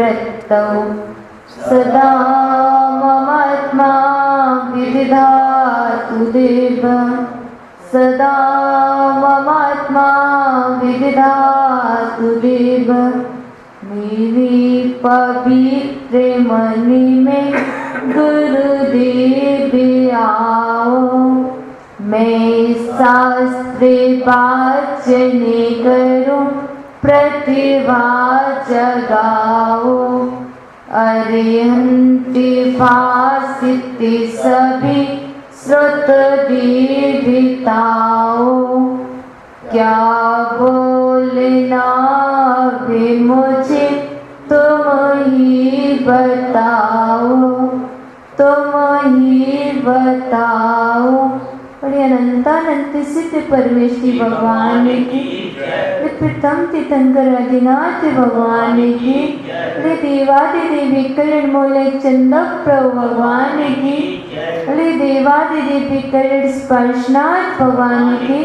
वृत्तौ सदा ममात्मा विदधातु देव सदा ममात्मा विदधातु देव। मेरे पवित्र मन में गुरुदेव आओ, मैं शास्त्र वाचन करूं प्रतिभा जगाओ। अरिहंत भासित सभी श्रुत विदिताओ, क्या बोलना भी मुझे तुम ही बताओ, तुम ही बताओ। और अनंतानंत सिद्ध परमेश्वरी भगवान की, प्रथम तीर्थंकर आदिनाथ भगवान की, देवादिदेवी कल्याण मूलक चंदक प्रभु भगवान की, देवादिदेवी कल्याण स्पर्शनाथ भगवान की,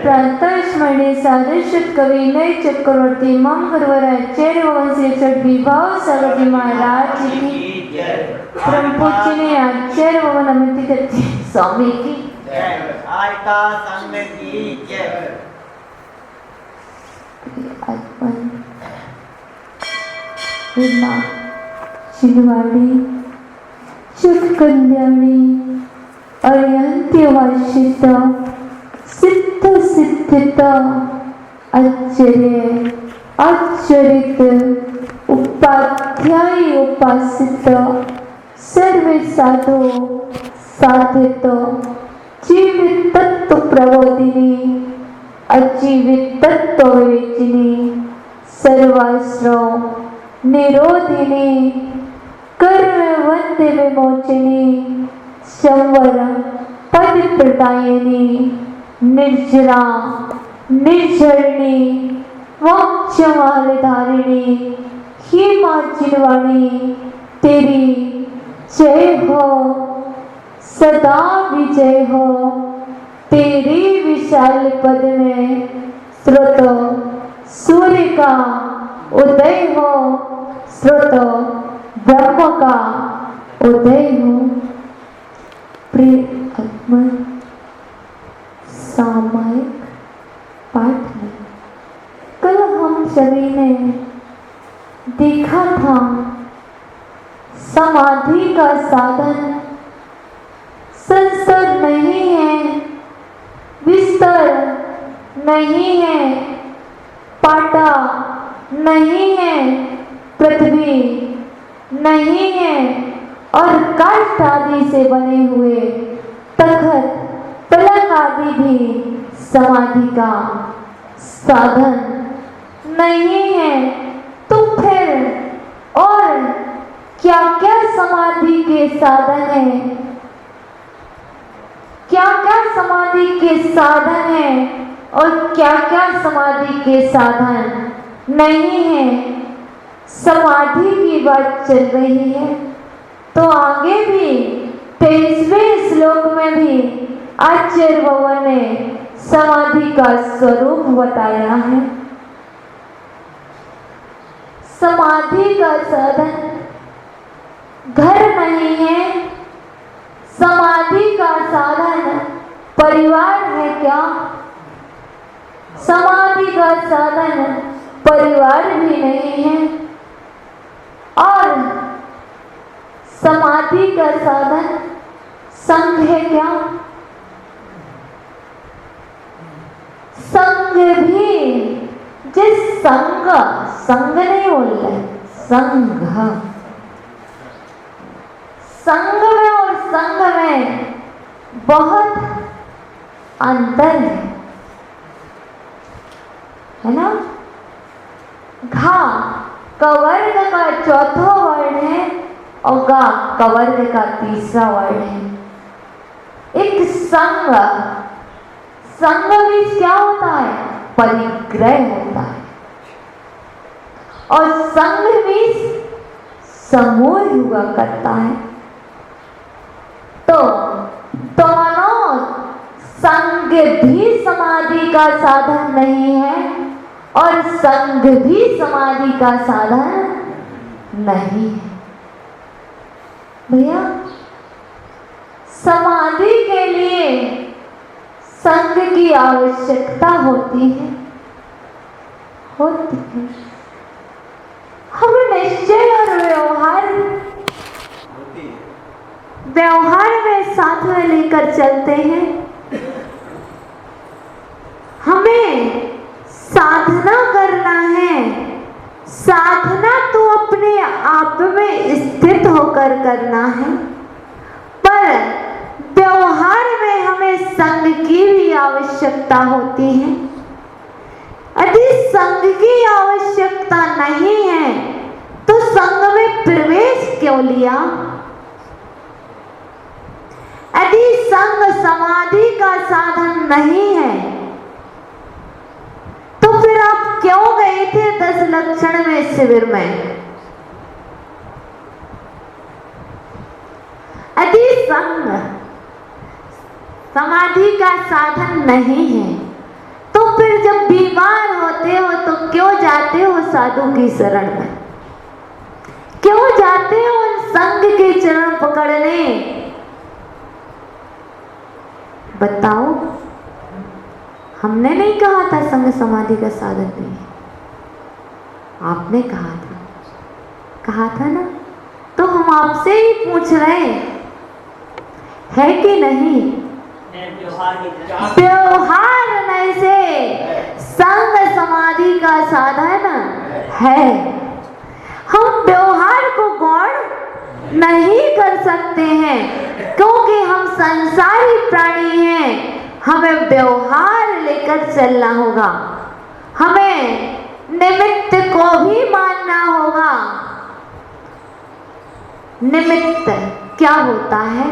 प्रातः स्मरणे सादृश्य कवि नय चक्रवर्ती मम गुरुवराचार्य वंशी चढ़ विभाव सागर जी महाराज की, परम पूज्य आचार्य भवन अमित करती स्वामी की आयका संग की जय। शिलवाड़ी शुभ कल्याणी अयंत्यवासिता सिद्ध सिद्धिता आश्चर्य आश्चर्यित उपाध्याय उपासित सर्वे साधु साधित जीवित तत्व प्रबोधिनी अजीवित तत्व विवेचिनी सर्वाश्रम निरोधिनी कर्म वंद विमोचनी संवर पद प्रदायिनी निर्जरा निर्झरणी मोक्षमालधारिणी हे मां जिनवाणी तेरी जय हो सदा विजय हो। तेरी विशाल पद में स्रोत सूर्य का उदय हो, स्रोत ब्रह्म का उदय हो। प्रिय आत्मा सामायिक पाठ में कल हम सभी ने देखा था समाधि का साधन संस्तर नहीं है, विस्तर नहीं है, पाटा नहीं है, पृथ्वी नहीं है और काष्ठ आदि से बने हुए तखत पलंग आदि भी समाधि का साधन नहीं है। तो फिर और क्या क्या समाधि के साधन है, क्या क्या समाधि के साधन है और क्या क्या समाधि के साधन नहीं है। समाधि की बात चल रही है तो आगे भी 23वें श्लोक में भी आचार्य भगवान ने समाधि का स्वरूप बताया है। समाधि का साधन घर नहीं है, समाधि का साधन परिवार है क्या? समाधि का साधन परिवार भी नहीं है और समाधि का साधन संघ है क्या? संघ भी जिस संघ संघ नहीं बोल रहे, संघ संघ में और संघ में बहुत अंतर है ना। घा कवर्ग का चौथा वर्ण है और गा कवर्ग का तीसरा वर्ण है। एक संघ संघ भी क्या होता है? परिग्रह होता है और संघ भी समूह हुआ करता है। तो मानो संघ भी समाधि का साधन नहीं है और संघ भी समाधि का साधन नहीं है। भैया, समाधि के लिए संग की आवश्यकता होती है। हम निश्चय और व्यवहार में साथ में लेकर चलते हैं। हमें साधना करना है। साधना तो अपने आप में स्थित होकर करना है, पर व्यवहार में हमें संग की भी आवश्यकता होती है। यदि संग की आवश्यकता नहीं है तो संग में प्रवेश क्यों लिया? यदि संग समाधि का साधन नहीं है तो फिर आप क्यों गए थे 10 लक्षण में शिविर में? यदि संग समाधि का साधन नहीं है तो फिर जब बीमार होते हो तो क्यों जाते हो साधु की शरण में? क्यों जाते हो उन संग के चरण पकड़ने? बताओ। हमने नहीं कहा था संग समाधि का साधन नहीं है, आपने कहा था ना? तो हम आपसे ही पूछ रहे है कि नहीं? व्यवहार में से संग समाधि का साधन है। हम व्यवहार को गौण नहीं कर सकते हैं क्योंकि हम संसारी प्राणी हैं। हमें व्यवहार लेकर चलना होगा, हमें निमित्त को भी मानना होगा। निमित्त क्या होता है?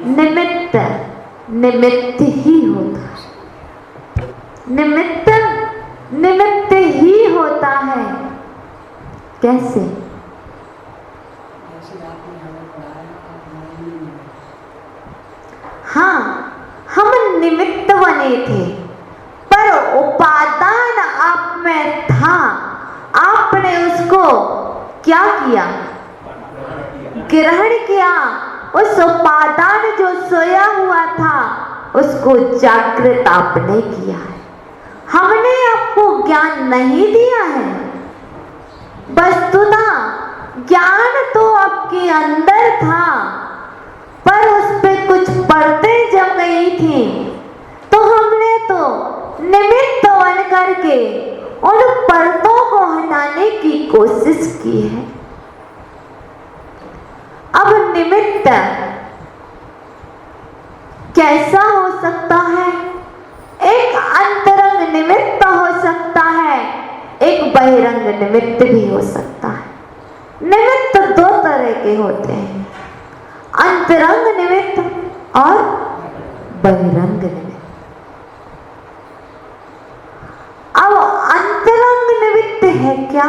निमित्त निमित्त ही होता है। निमित्त ही होता है। कैसे? हाँ, हम निमित्त बने थे पर उपादान आप में था। आपने उसको क्या किया? ग्रहण किया। उस उपादान जो सोया हुआ था उसको जागृत आपने किया है। हमने आपको ज्ञान नहीं दिया है। वस्तुतः ज्ञान तो आपके अंदर था पर उस पे कुछ परतें जम गई थी, तो हमने तो निमित्त बन करके उन परतों को हटाने की कोशिश की है। अब निमित्त कैसा हो सकता है? एक अंतरंग निमित्त हो सकता है, एक बहिरंग निमित्त भी हो सकता है। निमित्त 2 तरह के होते हैं, अंतरंग निमित्त और बहिरंग निमित्त। अब अंतरंग निमित्त है क्या?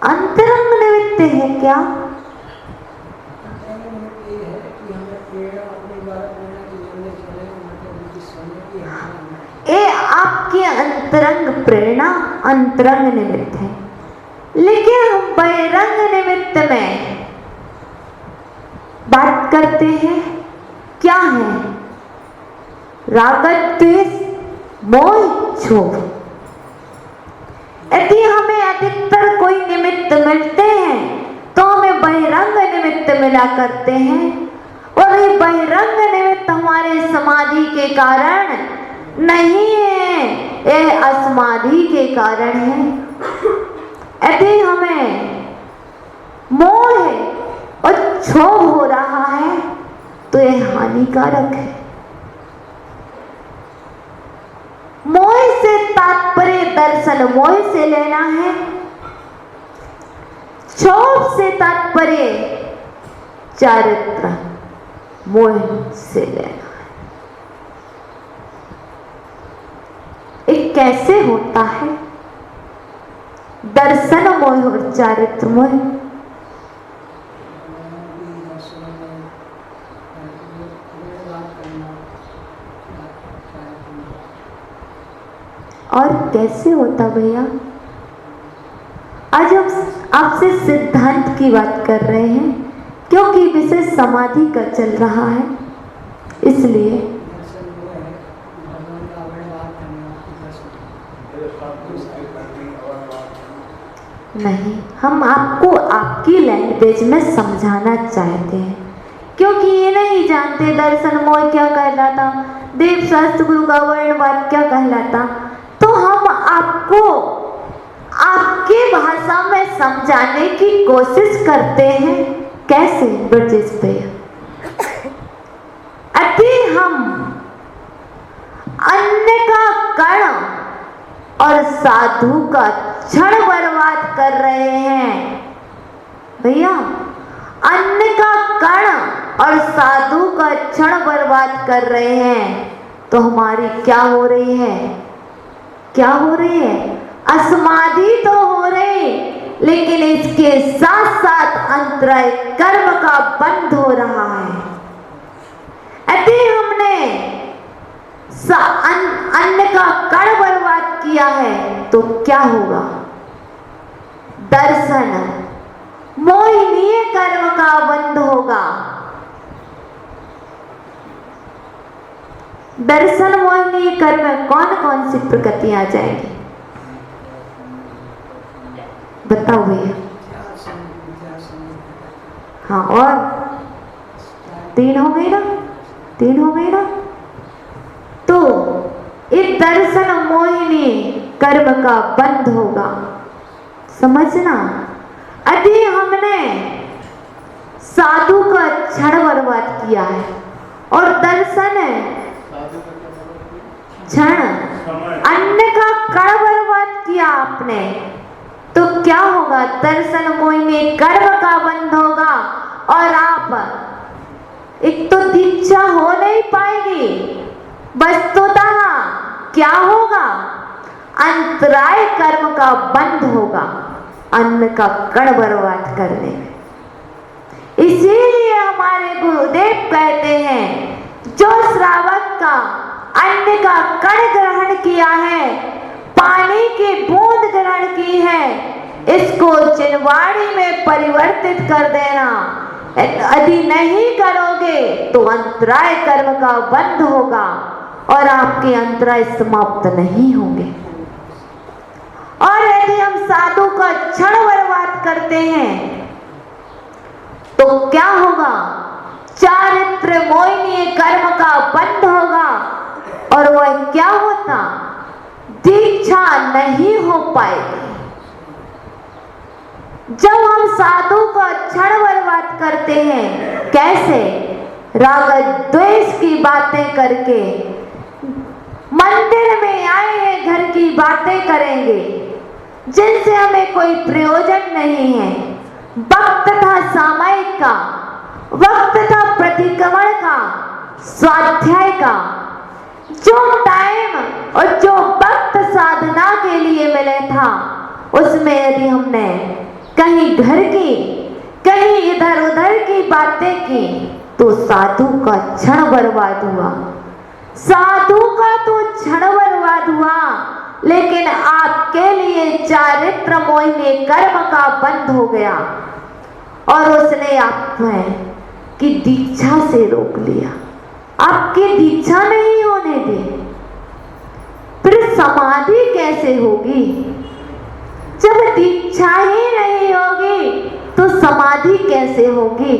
अंतरंग निमित्त है क्या? ये आपकी अंतरंग प्रेरणा अंतरंग निमित्त है। लेकिन हम बहिरंग निमित्त में बात करते हैं, क्या है? राग द्वेष मोह क्षोभ। यदि हमें अधिकतर कोई निमित्त मिलते हैं तो हमें बहिरंग निमित्त मिला करते हैं, और ये बहिरंग निमित्त हमारे समाधि के कारण नहीं है, यह असमाधि के कारण है। यदि हमें मोह और क्षोभ हो रहा है तो यह हानिकारक है। मोह से तात्पर्य दर्शन मोह से लेना है, क्षोभ से तात्पर्य चारित्र मोह से लेना है। ये कैसे होता है? दर्शन मोह और चारित्र मोह। और कैसे होता भैया? आज हम आपसे सिद्धांत की बात कर रहे हैं, क्योंकि विषय समाधि का चल रहा है, इसलिए। नहीं, हम आपको आपकी लैंग्वेज में समझाना चाहते हैं, क्योंकि ये नहीं जानते दर्शन मोह क्या कहलाता, देव शास्त्र गुरु का वर्णवाद क्या कहलाता। तो हम आपको आपकी भाषा में समझाने की कोशिश करते हैं। कैसे ब्रजेश भैया? अति हम अन्य का कण और साधु का क्षण बर्बाद कर रहे हैं भैया। अन्य का कण और साधु का क्षण बर्बाद कर रहे हैं, तो हमारी क्या हो रही है? क्या हो रही है? असमाधि तो हो रही, लेकिन इसके साथ साथ अंतराय कर्म का बंध हो रहा है। यदि हमने अन्य का कण बर्बाद किया है तो क्या होगा? दर्शन मोहिनीय कर्म का बंध होगा। दर्शन मोहिनीय कर्म में कौन कौन सी प्रकृति आ जाएगी? बताओ भैया। हाँ, और 3 हो गई ना? 3 हो गई ना? तो इस दर्शन मोहिनी कर्म का बंध होगा। समझना, यदि हमने साधु का क्षण बर्बाद किया है और दर्शन क्षण अन्य का कण बर्बाद किया आपने, तो क्या होगा? दर्शन मोहिनी कर्म का बंध होगा और आप एक तो दीक्षा हो नहीं पाएगी। वस्तुतः क्या होगा? अंतराय कर्म का बंध होगा अन्न का कण बर्बाद करने में। इसीलिए हमारे गुरुदेव कहते हैं, जो श्रावक का अन्न का कण ग्रहण किया है, पानी की बूंद ग्रहण की है, इसको चिनवाड़ी में परिवर्तित कर देना। यदि नहीं करोगे तो अंतराय कर्म का बंध होगा और आपके अंतराय समाप्त नहीं होंगे। और यदि हम साधु का क्षण बर्बाद करते हैं तो क्या होगा? चारित्र मोहिनी कर्म का बंध होगा और वह क्या होता? दीक्षा नहीं हो पाएगी। जब हम साधु का क्षण बर्बाद करते हैं, कैसे? राग द्वेष की बातें करके, मंदिर में आए हैं घर की बातें करेंगे जिनसे हमें कोई प्रयोजन नहीं है। वक्त था सामायिक का, वक्त था प्रतिक्रमण का, स्वाध्याय का। जो टाइम और जो वक्त साधना के लिए मिले था, उसमें यदि हमने कहीं घर की, कहीं इधर उधर की बातें की, तो साधु का क्षण बर्बाद हुआ। साधु का तो क्षण बर्बाद हुआ, लेकिन आपके लिए चारित्र मोहिनी कर्म का बंध हो गया और उसने आपकी दीक्षा से रोक लिया। आपकी दीक्षा नहीं होने दी। फिर समाधि कैसे होगी? जब दीक्षा ही नहीं होगी तो समाधि कैसे होगी?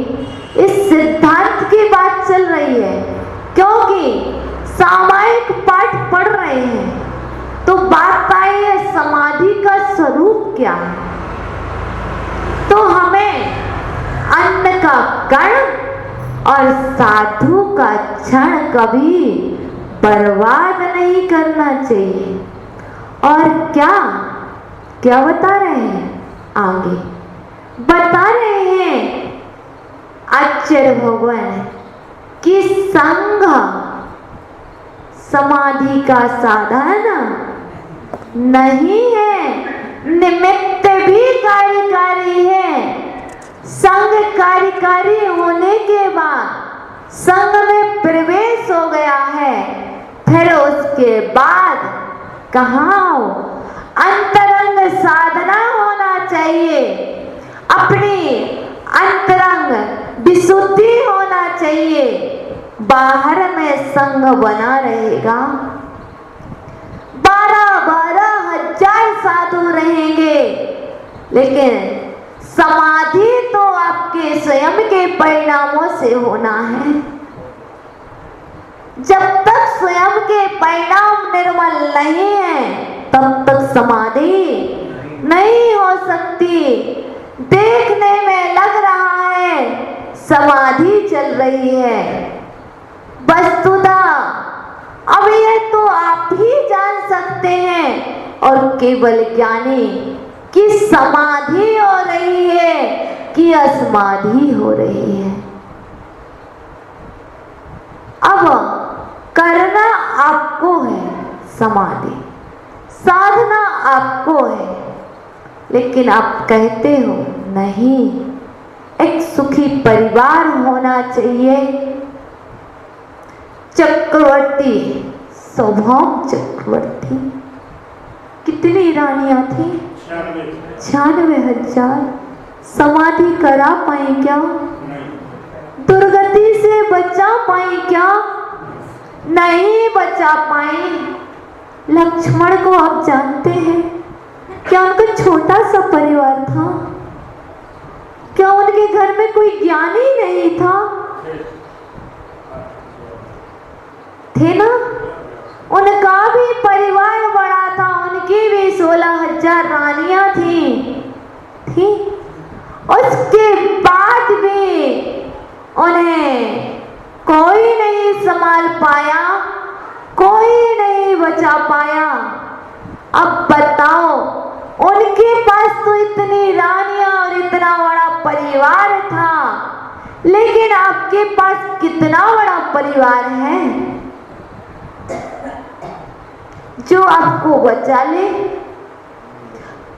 इस सिद्धांत की बात चल रही है, क्योंकि सामायिक पाठ पढ़ रहे हैं। तो बात आई है समाधि का स्वरूप क्या है। तो हमें अन्न का कण और साधु का क्षण कभी बर्बाद नहीं करना चाहिए। और क्या क्या बता रहे हैं? आगे बता रहे हैं आचार्य भगवान कि संग समाधि का साधन नहीं है, निमित्त भी कार्यकारी है। संग कार्यकारी होने के बाद संग में प्रवेश हो गया है, फिर उसके बाद कहाँ हो? अंतरंग साधना होना चाहिए, अपनी अंतरंग विशुद्धि होना चाहिए। बाहर में संग बना रहेगा, 12-12 हजार साधु रहेंगे, लेकिन समाधि तो आपके स्वयं के परिणामों से होना है। जब तक स्वयं के परिणाम निर्मल नहीं है तब तक समाधि नहीं हो सकती। देखने में लग रहा है समाधि चल रही है, वस्तुतः अब ये तो आप ही जान सकते हैं और केवल ज्ञानी कि समाधि हो रही है कि असमाधि हो रही है। अब करना आपको है समाधि, साधना आपको है, लेकिन आप कहते हो नहीं, एक सुखी परिवार होना चाहिए। चक्रवर्ती, सौभाग्य चक्रवर्ती, कितनी रानियां थी? 96,000। समाधि करा पाई क्या? दुर्गति से बचा पाई क्या? नहीं बचा पाई। लक्ष्मण को आप जानते हैं, क्या उनका छोटा सा परिवार था? क्या उनके घर में कोई ज्ञानी नहीं था? थे ना? उनका भी परिवार बड़ा था, उनकी भी 16,000 रानियां थी। उसके बाद भी उन्हें कोई नहीं संभाल पाया, कोई नहीं बचा पाया। अब बताओ, उनके पास तो इतनी रानियां और इतना बड़ा परिवार था, लेकिन आपके पास कितना बड़ा परिवार है जो आपको बचा ले?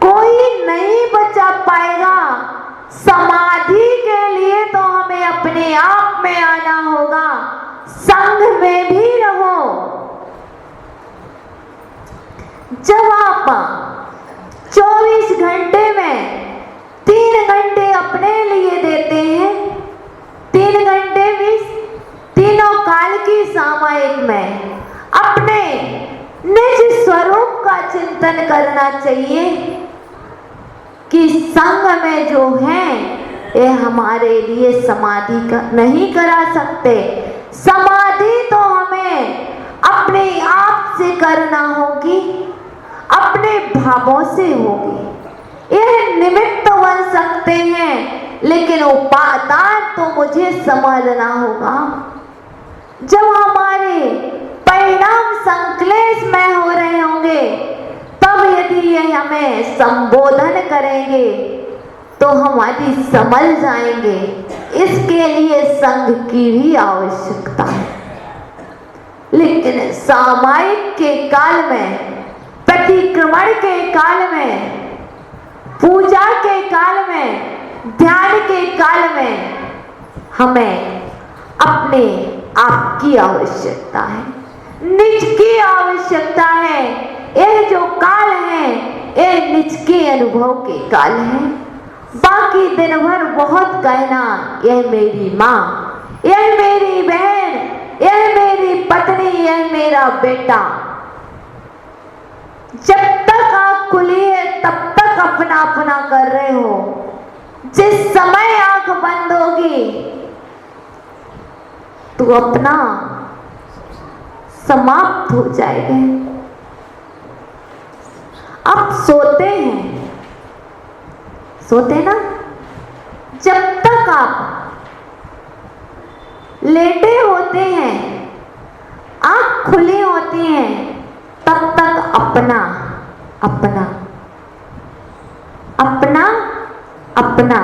कोई नहीं बचा पाएगा। समाधि के लिए तो हमें अपने आप में आना होगा, संघ में भी रहो। जब आप 24 घंटे में 3 घंटे अपने लिए देते हैं, 3 घंटे भी तीनों काल की सामायिक में अपने निज स्वरूप का चिंतन करना चाहिए कि संग में जो है ये हमारे लिए समाधि नहीं करा सकते। समाधि तो हमें अपने आप से करना होगी, अपने भावों से होगी। ये निमित्त बन सकते हैं, लेकिन उपादान तो मुझे समझना होगा। जब हमारे परिणाम संक्लेश में हो रहे होंगे, तब यदि ये हमें संबोधन करेंगे तो हमारी समझ जाएंगे। इसके लिए संघ की भी आवश्यकता है। लेकिन सामायिक के काल में, प्रतिक्रमण के काल में, पूजा के काल में, ध्यान के काल में हमें अपने आप की आवश्यकता है, निज की आवश्यकता है। यह जो काल है ये निज के अनुभव के काल है। बाकी दिन भर बहुत कहना, यह मेरी माँ, यह मेरी बहन, यह मेरी पत्नी, यह मेरा बेटा। जब तक आँख खुली है तब तक अपना अपना कर रहे हो। जिस समय आँख बंद होगी तो अपना समाप्त हो जाएगा। आप सोते हैं, सोते ना, जब तक आप लेटे होते हैं, आँख खुली होती हैं, तब तक अपना अपना अपना अपना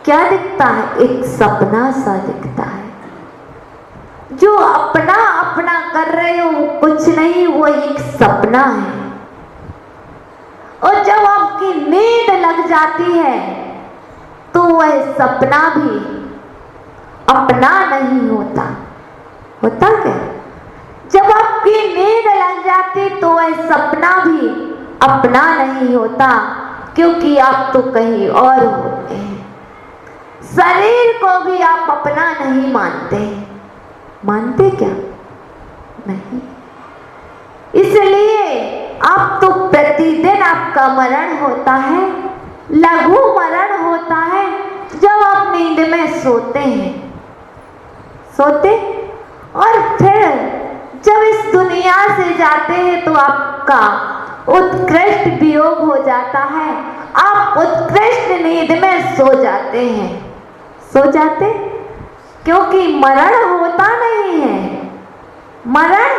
क्या दिखता है? एक सपना सा दिखता है। जो अपना अपना कर रहे हो वो कुछ नहीं, वो एक सपना है। और जब आपकी नींद लग जाती है तो वह सपना भी अपना नहीं होता। होता क्या? जब आपकी नींद लग जाती तो वह सपना भी अपना नहीं होता, क्योंकि आप तो कहीं और होते हैं। शरीर को भी आप अपना नहीं मानते। मानते क्या? नहीं। इसलिए आप तो प्रतिदिन आपका मरण होता है, लघु मरण होता है, जब आप नींद में सोते हैं। सोते और फिर जब इस दुनिया से जाते हैं तो आपका उत्कृष्ट वियोग हो जाता है। आप उत्कृष्ट नींद में सो जाते हैं। सो जाते क्योंकि मरण होता नहीं है। मरण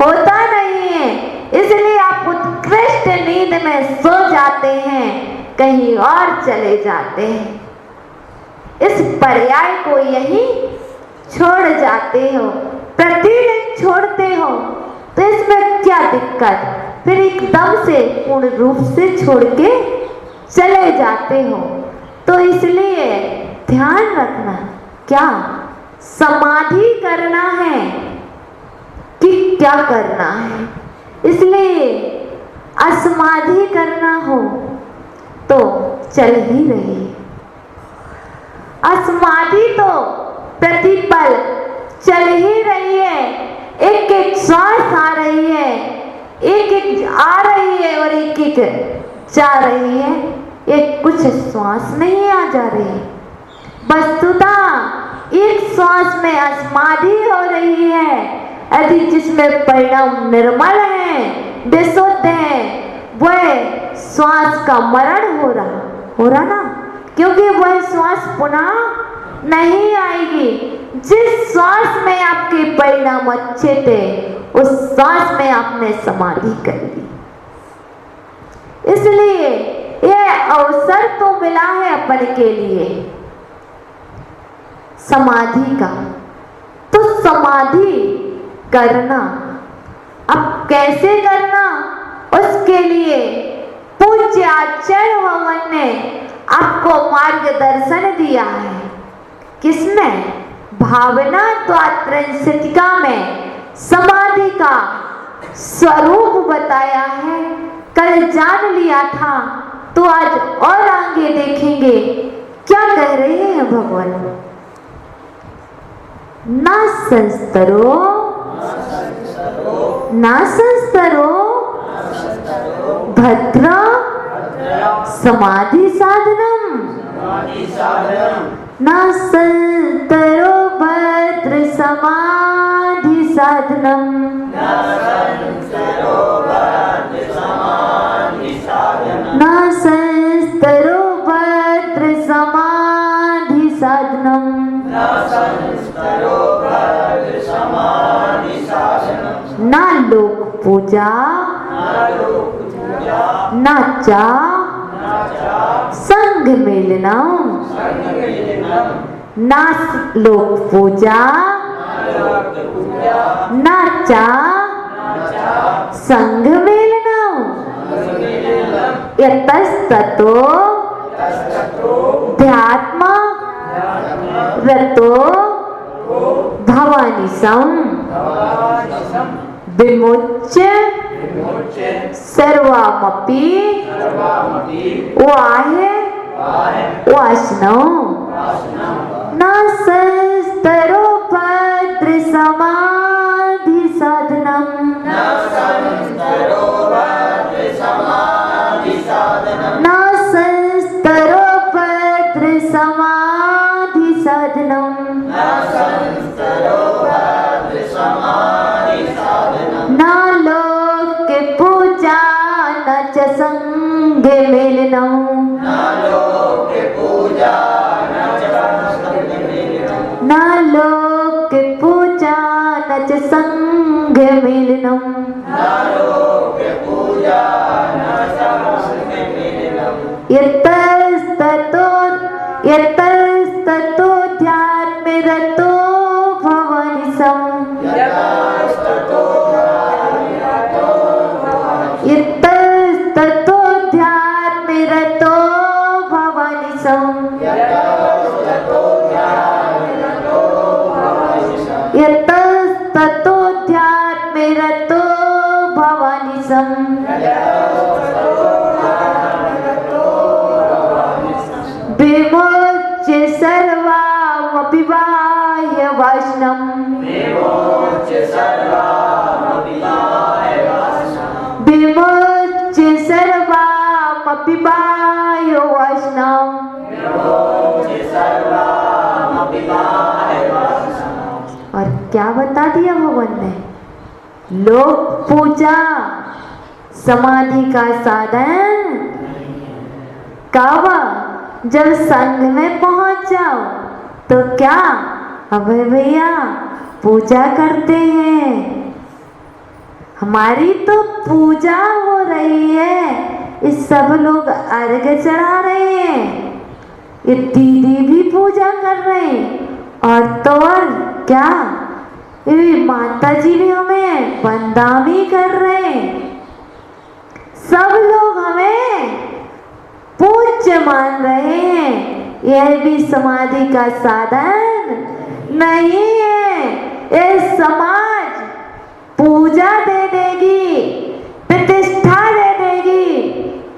होता नहीं है, इसलिए आप उत्कृष्ट नींद में सो जाते हैं, कहीं और चले जाते हैं। इस पर्याय को यही छोड़ जाते हो, प्रतिदिन छोड़ते हो, तो इसमें क्या दिक्कत? फिर एकदम से पूर्ण रूप से छोड़ के चले जाते हो। तो इसलिए ध्यान रखना, क्या समाधि करना है कि क्या करना है। इसलिए असमाधि करना हो तो चल ही रही है, असमाधि तो प्रतिपल चल ही रही है। एक एक श्वास आ रही है, एक एक आ रही है और एक एक जा रही है। एक कुछ श्वास नहीं आ जा रही। वस्तुतः एक श्वास में असमाधि हो रही है। यदि जिसमें परिणाम निर्मल है, विशुद्ध है, वह श्वास का मरण हो रहा ना, क्योंकि वह श्वास पुनः नहीं आएगी। जिस श्वास में आपके परिणाम अच्छे थे, उस श्वास में आपने समाधि कर ली। इसलिए यह अवसर तो मिला है अपन के लिए समाधि का, तो समाधि करना। अब कैसे करना, उसके लिए पूज्य आचार्य भगवान ने आपको मार्गदर्शन दिया है। किसने? भावना द्वात्रिंशतिका में समाधि का स्वरूप बताया है। कल जान लिया था, तो आज और आगे देखेंगे क्या कह रहे हैं भगवान। ना संस्तरो भद्र समाधि साधनम, ना संस्तरो भद्र समाधि साधनम, ना संस्तरो भद्र समाधि साधनम, ना लोक पूजा, ना चा संग मिलनम, ना लोक पूजा, ना चा संग मिलनम, यतस्ततो ध्यात्म रतो भवानी सम विमुच्य सर्वामपि वाहे वासनो, न संस्तरो भद्र समाधि साधनम, न संस्तरो भद्र समाधि साधनम, न लोक पूजा न च संग मिलनम, न लोक पूजा न अहमिसम् विमुच्य सर्वमपि बाह्यवासनम् विमुच्य सर्वमपि बाह्यवासनम्। और क्या बता दिया भगवान ने? लोक पूजा समाधि का साधन कब? जब संग में पहुंच जाओ तो क्या अभय भैया पूजा करते हैं। हमारी तो पूजा हो रही है, इस सब लोग अर्घ चढ़ा रहे हैं, ये दीदी भी पूजा कर रहे हैं, और तो और क्या ये माता जी भी हमें वंदना कर रहे हैं। सब लोग हमें पूज्य मान रहे हैं। यह भी समाधि का साधन नहीं है। ये समाज पूजा दे देगी, प्रतिष्ठा दे देगी,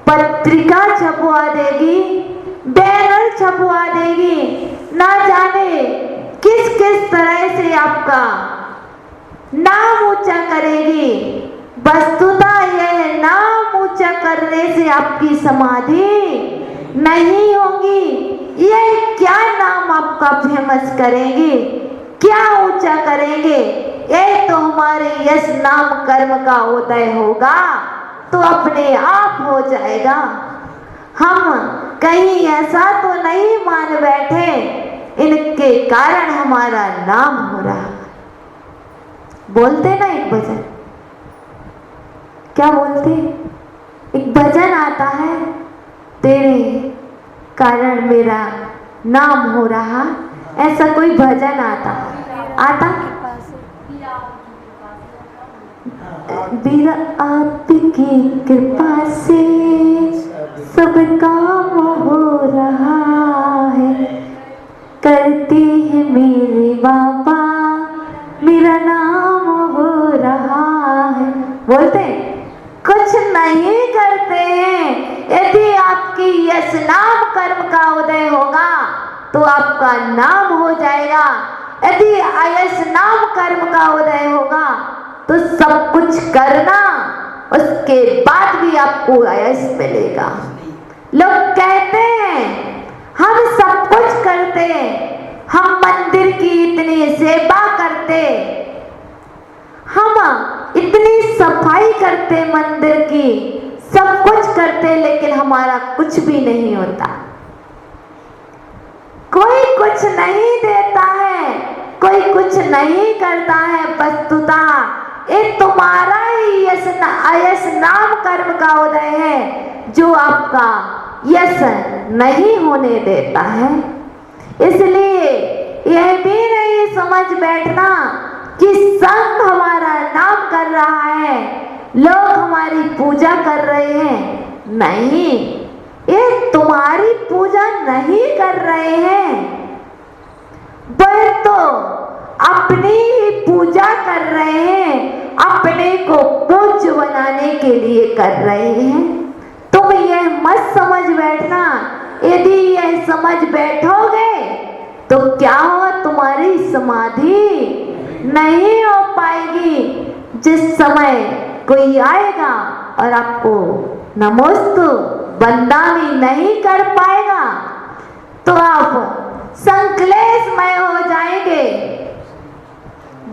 पत्रिका छपवा देगी, बैनर छपवा देगी, ना जाने किस किस तरह से आपका नाम ऊंचा करेगी। वस्तुतः यह नाम ऊंचा करने से आपकी समाधि नहीं होगी। ये क्या नाम आपका फेमस करेंगे, क्या ऊंचा करेंगे? ये तो हमारे यश नाम कर्म का उदय होगा तो अपने आप हो जाएगा। हम कहीं ऐसा तो नहीं मान बैठे इनके कारण हमारा नाम हो रहा। बोलते ना एक भजन, क्या बोलते? एक भजन आता है, तेरे कारण मेरा नाम हो रहा। ऐसा कोई भजन आता बीरा आपकी कृपा से सब काम हो रहा है, करते हैं मेरे बाबा मेरा नाम हो रहा है। बोलते कुछ नहीं करते हैं। यदि आपकी यश नाम कर्म का उदय होगा तो आपका नाम हो जाएगा। यदि अयश नाम कर्म का उदय होगा तो सब कुछ करना, उसके बाद भी आपको अयश मिलेगा। लोग कहते हैं हम सब कुछ करते, हम मंदिर की इतनी सेवा करते, हम इतनी सफाई करते मंदिर की, सब कुछ करते, लेकिन हमारा कुछ भी नहीं होता। कोई कुछ नहीं देता है, कोई कुछ नहीं करता है। वस्तुतः ये तुम्हारा ही यश नाम कर्म का उदय है जो आपका यश नहीं होने देता है। इसलिए यह भी नहीं समझ बैठना कि संघ हमारा नाम कर रहा है, लोग हमारी पूजा कर रहे हैं। नहीं, ये तुम्हारी पूजा नहीं कर रहे हैं, वह तो अपनी ही पूजा कर रहे हैं, अपने को पूज्य बनाने के लिए कर रहे हैं। तुम यह मत समझ बैठना। यदि यह समझ बैठोगे तो क्या हो, तुम्हारी समाधि नहीं हो पाएगी। जिस समय कोई आएगा और आपको नमोस्तु वंदना नहीं कर पाएगा तो आप संक्लेशमय हो जाएंगे,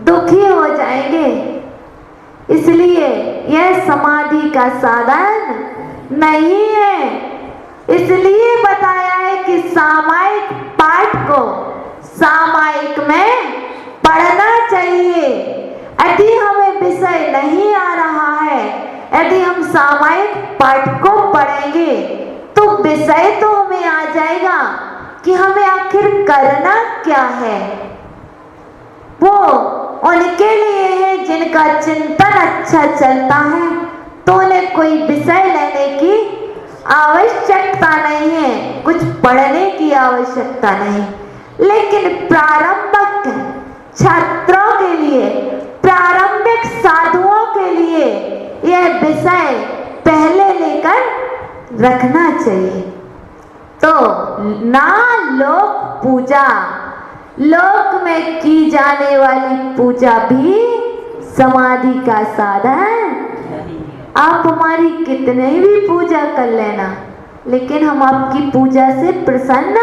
दुखी हो जाएंगे। इसलिए यह समाधि का साधन नहीं है। इसलिए बताया है कि सामायिक पाठ को सामायिक में पढ़ना चाहिए। यदि हमें विषय नहीं आ रहा है, यदि हम सामायिक पाठ को पढ़ेंगे तो विषय तो हमें आ जाएगा कि हमें आखिर करना क्या है। वो उनके लिए है जिनका चिंतन अच्छा चलता है, तो उन्हें कोई विषय लेने की आवश्यकता नहीं है, कुछ पढ़ने की आवश्यकता नहीं। लेकिन प्रारंभिक छात्रों के लिए, प्रारंभिक साधुओं के लिए यह विषय पहले लेकर रखना चाहिए। तो ना लोक पूजा, लोक में की जाने वाली पूजा भी समाधि का साधन। आप हमारी कितने भी पूजा कर लेना, लेकिन हम आपकी पूजा से प्रसन्न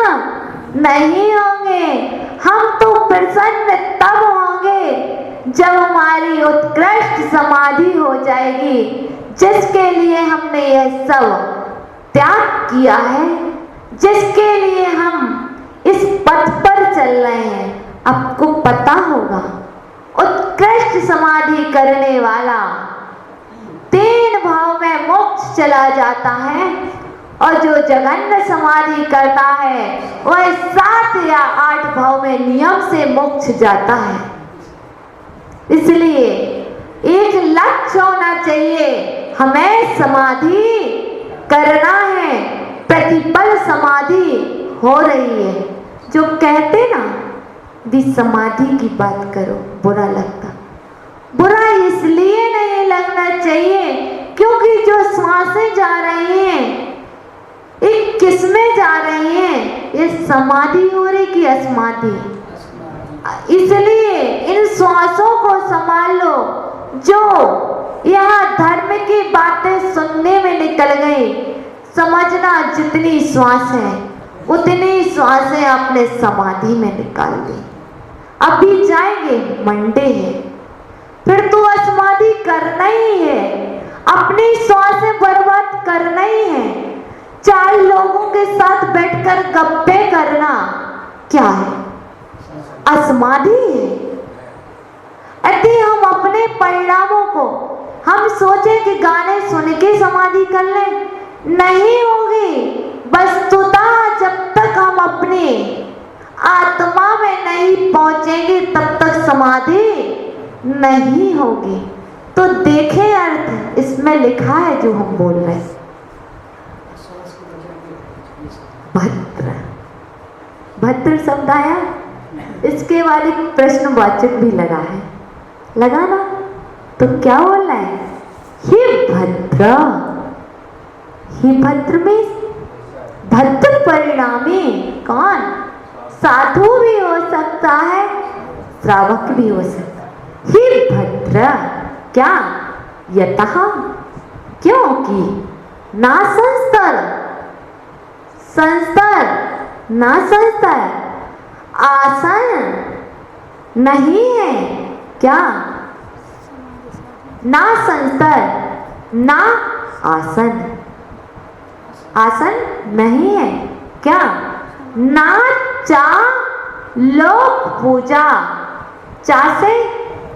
नहीं होंगे। हम तो प्रसन्न तब होंगे जब हमारी उत्कृष्ट समाधि हो जाएगी, जिसके लिए हमने यह सब त्याग किया है, जिसके लिए हम इस पथ पर चल रहे हैं। आपको पता होगा, उत्कृष्ट समाधि करने वाला 3 भाव में मोक्ष चला जाता है, और जो जघन्य समाधि करता है वह 7 या 8 भाव में नियम से मोक्ष जाता है। इसलिए एक लक्ष्य होना चाहिए, हमें समाधि करना है, प्रतिपल समाधि हो रही है। जो कहते ना दी समाधि की बात करो, बुरा लगता। बुरा इसलिए नहीं लगना चाहिए क्योंकि जो श्वासें जा रही हैं, एक किस्में जा रही हैं, ये समाधि हो रही कि असमाधि। इसलिए इन श्वासों को संभाल लो। जो यहाँ धर्म की बातें सुनने में निकल गई, समझना जितनी श्वास है उतनी श्वासें अपने समाधि में निकाल दी। अभी जाएंगे, मंडे है, फिर तो असमाधि करना ही है, अपनी श्वासें बर्बाद करना ही है। 4 लोगों के साथ बैठकर गप्पे करना क्या है? असमाधि है। यदि हम अपने परिणामों को हम सोचे कि गाने सुन के समाधि कर लें, नहीं होगी। वस्तुतः जब तक हम अपने आत्मा में नहीं पहुंचेंगे तब तक समाधि नहीं होगी। तो देखें अर्थ इसमें लिखा है जो हम बोल रहे हैं। भद्र, भद्र शब्द आया, इसके वाली प्रश्नवाचक भी लगा है, लगा ना? तो क्या बोल रहा है? हे भद्र, हे भद्र में भद्र परिणामी कौन? साधु भी हो सकता है, श्रावक भी हो सकता है। हे भद्र क्या? यतः, क्योंकि ना संस्तर, संस्तर ना संस्तर, आसन नहीं है क्या? ना संस्तर ना आसन, आसन नहीं है क्या? ना चा लोक पूजा, चा से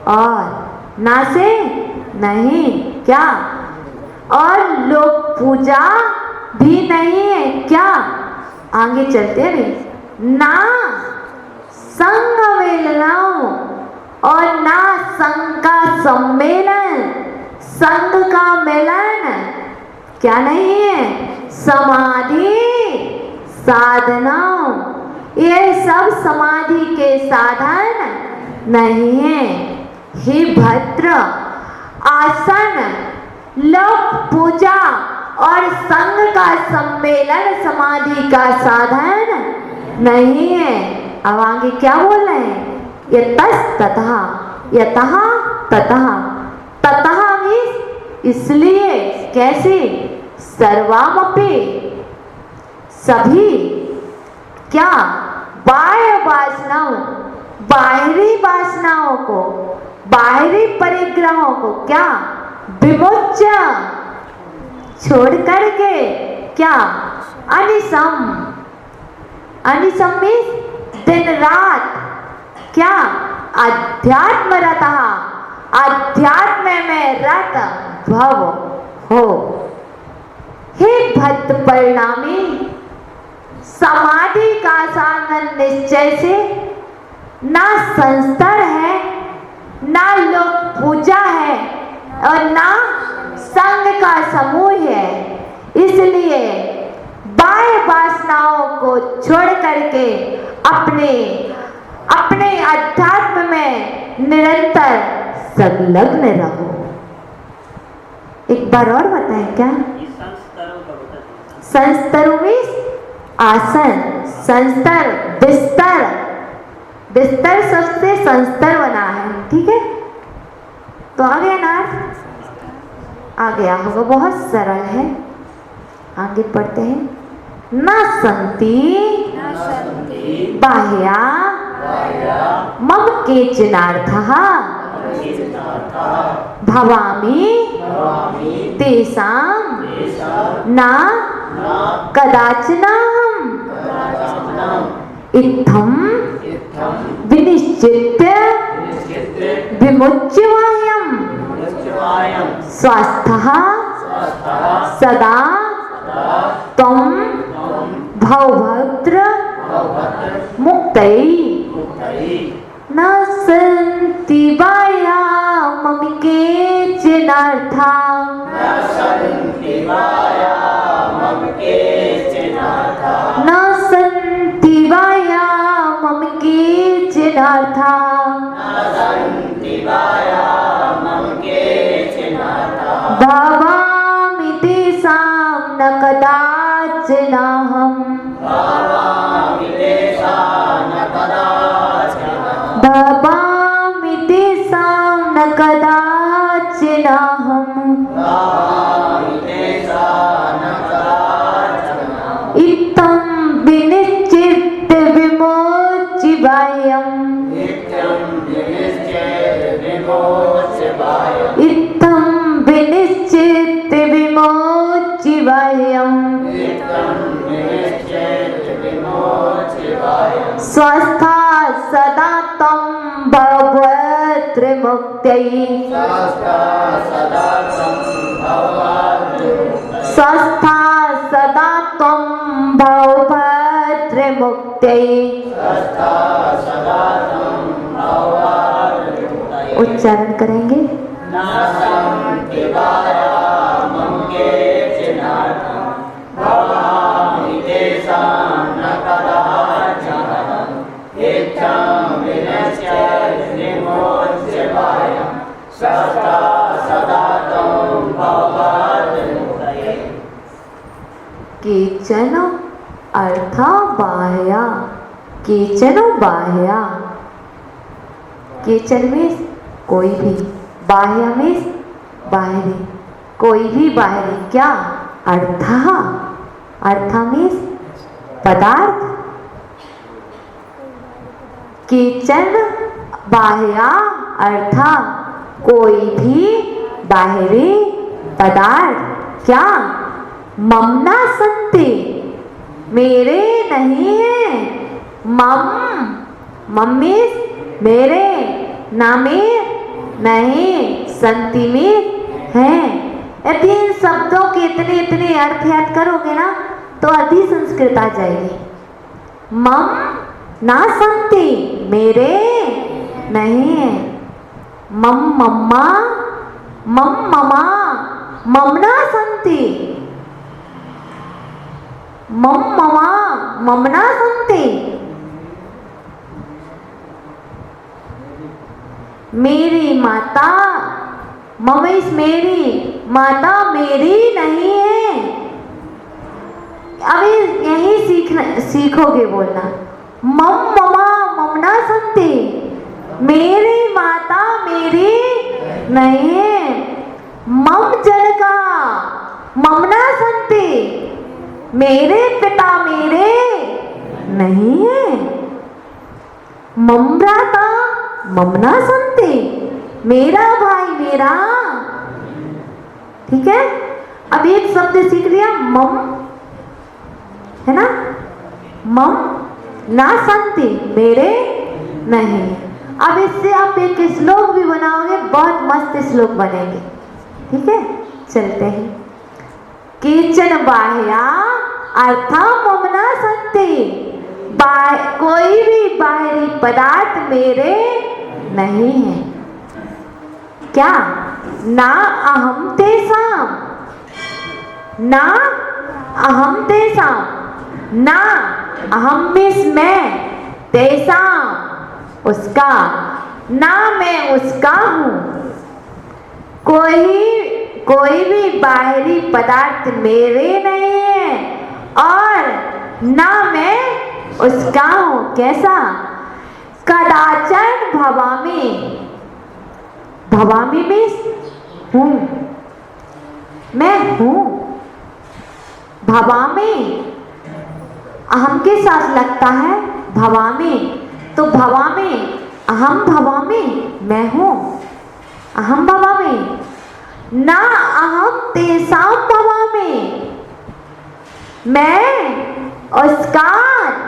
और ना से नहीं क्या? और लोक पूजा भी नहीं है क्या? आगे चलते हैं। ना संग मेलनों और ना संग का सम्मेलन, संग का मिलन क्या नहीं है? समाधि साधना, ये सब समाधि के साधन नहीं है। हे भद्र, आसन, लोक पूजा और संग का सम्मेलन समाधि का साधन नहीं है। अब आगे क्या बोल रहे हैं? यतस् ततः, यतः ततः, ततः मीन्स इसलिए, कैसे? सर्वामपि सभी क्या? बाह्य वासनाओं, बाहरी वासनाओं को, बाहरी परिग्रहों को क्या? विमुच्य छोड़ करके क्या? अनिसम, अनिसम मीन्स दिन रात क्या? अध्यात्म रतः, अध्यात्म में रत भव हो। हे भद्र परिणामी, समाधि का साधन निश्चय से ना संस्तर है, ना लोक पूजा है और ना संग का समूह है। इसलिए बाह्य वासनाओं को छोड़ करके अपने अपने अध्यात्म में निरंतर संलग्न रहो। एक बार और बताएं क्या? ये संस्तरों का होता है। संस्तरों में आसन, संस्तर, बिस्तर, बिस्तर सबसे संस्तर बना है, ठीक है? तो आ गया ना? आ गया होगा, बहुत सरल है। आगे पढ़ते हैं। न संति बाह्या मम केचनार्थः भवामि तेषां न कदाचनाहम् इत्थं विनिश्चित्य विमुच्यवायम् स्वस्थः सदा त्वं भवभद्र मुक्तै न सन्ति बाह्या मम केचनार्था न सन्ति बाह्या मम केचनार्था भवामि तेषां न कदाचनाहम् भवामि तेषां न कदाचनाहम् इत्थं विनिश्चित्य विमोचिवायम् इत्थं विनिश्चित्य विमोचिवायम् स्वस्था सदा त्वं भवभद्र मुक्त्यै स्वस्था सदा त्वं भवभद्र मुक्त्यै। उच्चारण करेंगे। केचन अर्था बाह्या, केचन बाह्या, केचन में कोई भी, बाह्य में बाहरी, कोई भी बाहरी, क्या? अर्था, अर्था में पदार्थ, केचन बाह्या अर्था कोई भी बाहरी पदार्थ, क्या? मम न संति, मेरे नहीं है। मम, मम्मी मेरे, ना में नहीं, संति में है। यदि इन शब्दों के इतने इतने अर्थ याद करोगे ना तो अधि संस्कृत आ जाएगी। मम ना संति, मेरे नहीं है। मम मम्मा, मम ममा, मम ना संति, मम ममा, मम ना संति। मेरी माता, मम्मी मेरी, माता मेरी नहीं है। अभी यही सीखोगे बोलना। मम ममा मम ना संति, मेरी माता मेरी नहीं है। मम जनका मम ना संति, मेरे पिता मेरे नहीं है। मम भ्राता मम ना संति, मेरा भाई मेरा, ठीक है। अब एक शब्द सीख लिया मम, है ना। मम ना संति, मेरे नहीं। अब इससे आप एक श्लोक भी बनाओगे, बहुत मस्त श्लोक बनेंगे, ठीक है। चलते हैं। केचन बाह्या अर्था मम न संति, कोई भी बाहरी पदार्थ मेरे नहीं है। क्या? ना अहम तेषां, ना अहम तेषां, ना अहम मीन्स मैं, तेषां उसका, ना मैं उसका हूँ। कोई कोई भी बाहरी पदार्थ मेरे नहीं है और ना मैं उसका हूं। कैसा? कदाचन भवामि, भवामि में हूं, मैं हूं। भवामि अहम के साथ लगता है भवामि, तो भवामि अहम भवामि, मैं हूं। अहम भवामि ना अहम तेषां भवामि, मैं उसका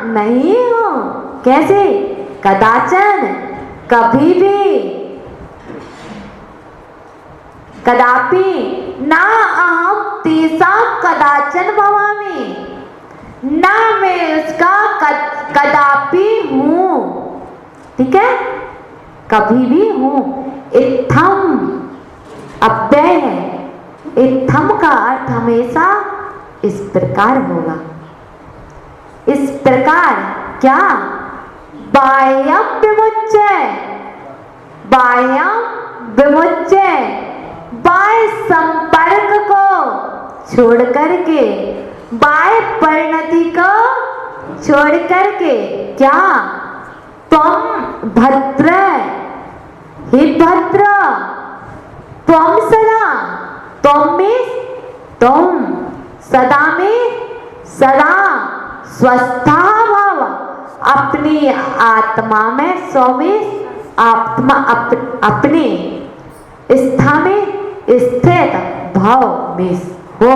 नहीं हूं। कैसे? कदाचन कभी भी, कदापि ना अहम तेषां कदाचन भवामि, ना मैं उसका कदापि हूं। ठीक है? कभी भी हूं। इत्थम अव्यय है। इत्थम का अर्थ हमेशा इस प्रकार होगा। इस प्रकार क्या? बाह्यम विमुच्य, बाह्यम विमुच्य, बाह्य संपर्क को छोड़ करके, बाह्य परिणति को छोड़ करके क्या? त्वम भद्र, हे भद्र, त्वम सदा, त्वम में तुम, सदा में सदा, स्वस्था भव, अपनी आत्मा में, स्वमें आत्मा अपने स्थान में स्थित भाव में हो।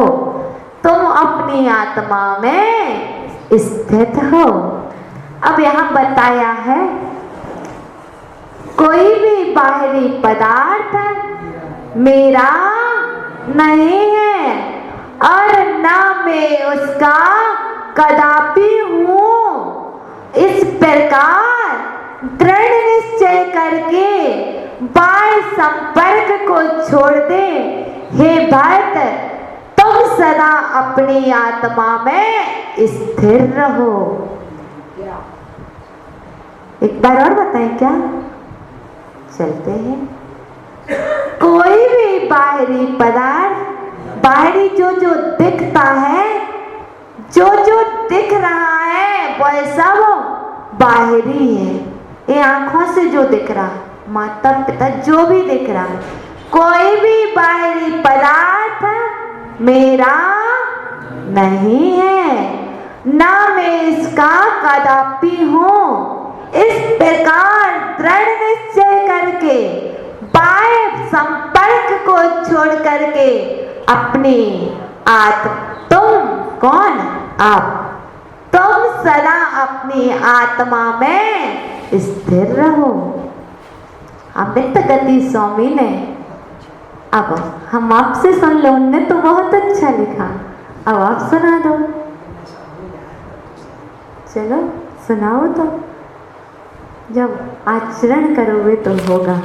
तुम अपनी आत्मा में स्थित हो। अब यहाँ बताया है कोई भी बाहरी पदार्थ मेरा नहीं है और ना मैं उसका कदापि हूं। इस प्रकार दृढ़ निश्चय करके बाह्य संपर्क को छोड़ दे। हे भक्त, तुम सदा अपनी आत्मा में स्थिर रहो। एक बार और बताएं क्या? चलते हैं। कोई भी बाहरी पदार्थ, बाहरी जो जो दिखता है, जो जो दिख रहा है वह सब बाहरी है। ये आंखों से जो दिख रहा, माता पिता जो भी दिख रहा, कोई भी बाहरी पदार्थ मेरा नहीं है, ना मैं इसका कदापि हूं। इस प्रकार दृढ़ निश्चय करके बाह्य संपर्क को छोड़ करके अपने तुम कौन? आप। तुम सदा अपनी आत्मा में स्थिर रहो। अमित गति स्वामी ने, अब हम आपसे सुन लो, उनने तो बहुत अच्छा लिखा, अब आप सुना दो। चलो सुनाओ तो, जब आचरण करोगे तो होगा।